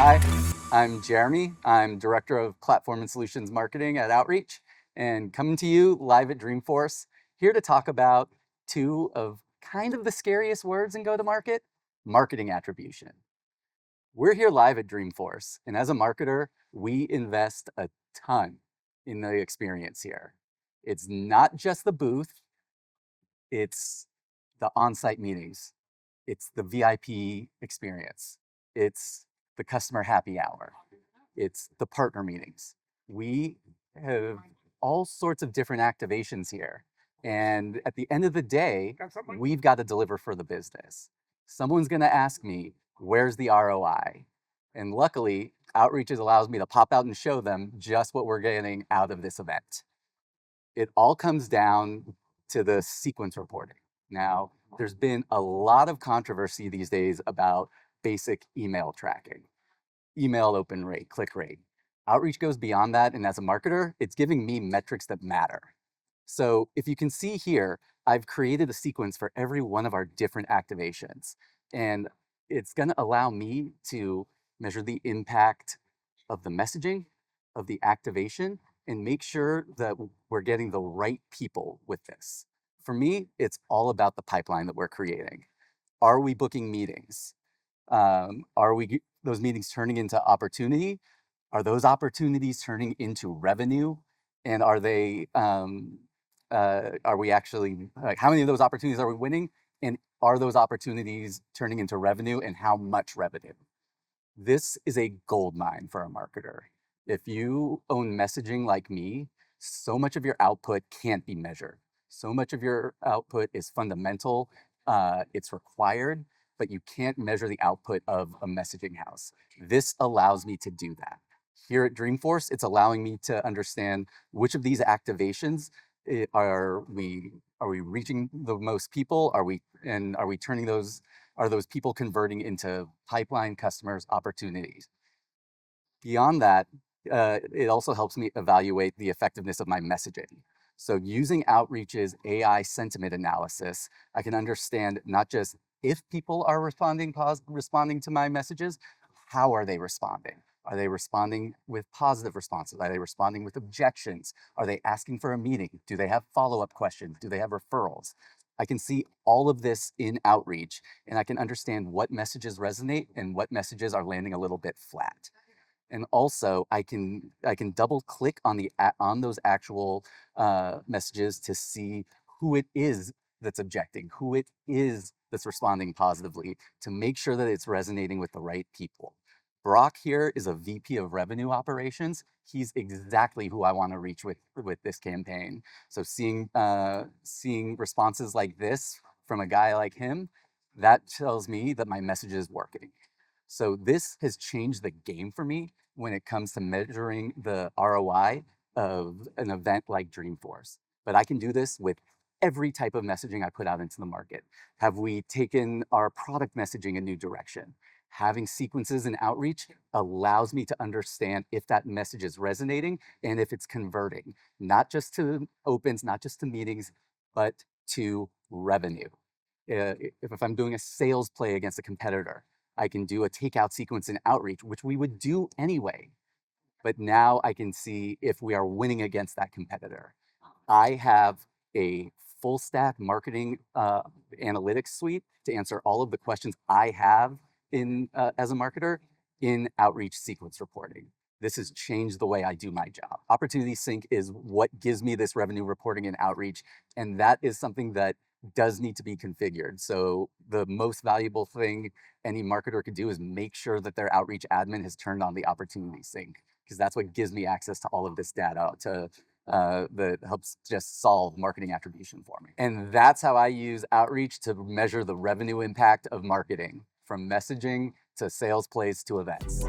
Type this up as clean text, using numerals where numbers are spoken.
Hi, I'm Jeremy. I'm Director of Platform and Solutions Marketing at Outreach, and coming to you live at Dreamforce, here to talk about two of kind of the scariest words in go-to-market, marketing attribution. We're here live at Dreamforce, and as a marketer, we invest a ton in the experience here. It's not just the booth, it's the on-site meetings, it's the VIP experience, it's the customer happy hour, it's the partner meetings. We have all sorts of different activations here. And at the end of the day, we've got to deliver for the business. Someone's going to ask me, where's the ROI? And luckily, Outreaches allows me to pop out and show them just what we're getting out of this event. It all comes down to the sequence reporting. Now, there's been a lot of controversy these days about basic email tracking, email open rate, click rate. Outreach goes beyond that, and as a marketer, it's giving me metrics that matter. So if you can see here, I've created a sequence for every one of our different activations, and it's going to allow me to measure the impact of the messaging, of the activation, and make sure that we're getting the right people with this. For me, it's all about the pipeline that we're creating. Are we booking meetings? Are those meetings turning into opportunity? Are those opportunities turning into revenue? And are we actually, like, how many of those opportunities are we winning? And are those opportunities turning into revenue, and how much revenue? This is a gold mine for a marketer. If you own messaging like me, so much of your output can't be measured. So much of your output is fundamental, it's required, but you can't measure the output of a messaging house. This allows me to do that. Here at Dreamforce, it's allowing me to understand which of these activations are we reaching the most people? Are we turning those, are those people converting into pipeline customers, opportunities? Beyond that, it also helps me evaluate the effectiveness of my messaging. So using Outreach's AI sentiment analysis, I can understand not just if people are responding to my messages, how are they responding? Are they responding with positive responses? Are they responding with objections? Are they asking for a meeting? Do they have follow-up questions? Do they have referrals? I can see all of this in Outreach, and I can understand what messages resonate and what messages are landing a little bit flat. And also, I can double click on those actual messages to see who it is that's objecting, who it is that's responding positively, to make sure that it's resonating with the right people. Brock here is a VP of Revenue Operations. He's exactly who I want to reach with this campaign. So seeing responses like this from a guy like him, that tells me that my message is working. So this has changed the game for me when it comes to measuring the ROI of an event like Dreamforce. But I can do this with every type of messaging I put out into the market. Have we taken our product messaging a new direction? Having sequences in Outreach allows me to understand if that message is resonating and if it's converting, not just to opens, not just to meetings, but to revenue. If I'm doing a sales play against a competitor, I can do a takeout sequence in Outreach, which we would do anyway. But now I can see if we are winning against that competitor. I have a full stack marketing analytics suite to answer all of the questions I have as a marketer in Outreach sequence reporting. This has changed the way I do my job. Opportunity Sync is what gives me this revenue reporting in Outreach, and that is something that does need to be configured. So the most valuable thing any marketer could do is make sure that their Outreach admin has turned on the Opportunity Sync, because that's what gives me access to all of this data that helps just solve marketing attribution for me. And that's how I use Outreach to measure the revenue impact of marketing, from messaging to sales plays to events.